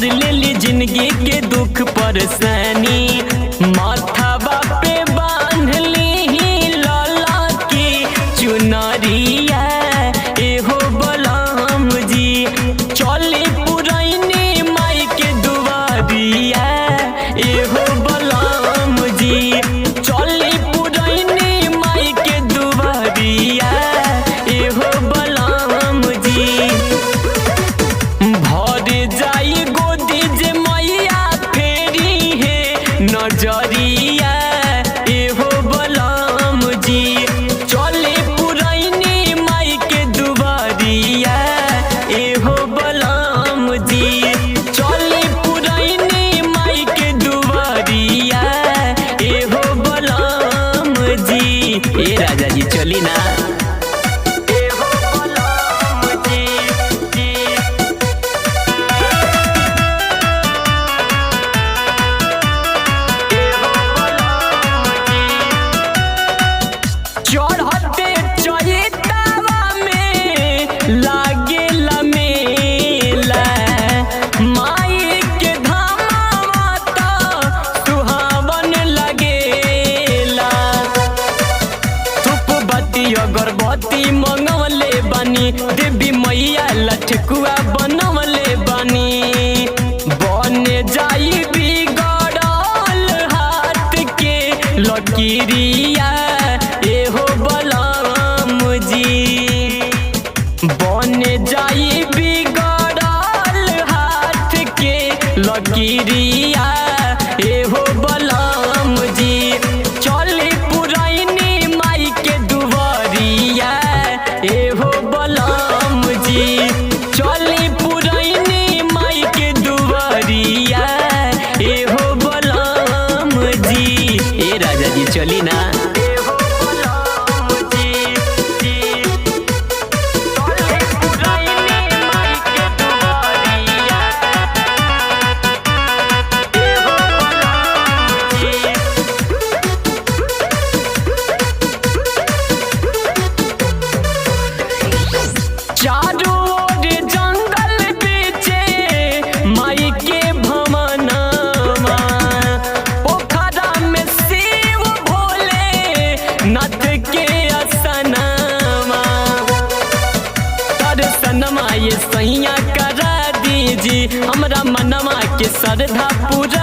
हर लेली जिंदगी के दुख परेशानी, माथावा पे बांध ली लाला की चुनरिया। एहो बलराम जी चली पुरैनी माई के दुआरिया। एहो बलराम जी चली पुरैनी माई के दुआरिया। एहो बलराम जी भर जाई गोदी जे मैया फेरी है नजरिया। एहो बलराम जी चले पुरैनी माई के दुआरिया। एहो बलराम जी चले पुरैनी माई के दुआरिया। एहो बलराम जी ए राजा जी चली ना। चढ़ते चैतावा में लागेला मेला, माई के धामवा त सुहावन लगेला। धूप बत्ती अगरबत्ती मंगवले बानी, देवी मैया लठकुआ बनवले बानी। बने जाई बिगड़ल हाथ के लकीरिया। एहो बलराम जी बने जाई बिगड़ल हाथ के लकीरिया। एहो बलराम जी चली पुरैनी माई के दुआरिया। एहो बलराम जी चली पुरैनी माई के दुआरिया। एहो बलराम जी ए राजा जी चली ना। चारों ओर जंगल बीचे माई के भवनमा, पोखरा में शिव भोले नाथ के असनमा। दर्शनमा ये सैया करा दीजी, हमरा मनवा के श्रद्धा पूरा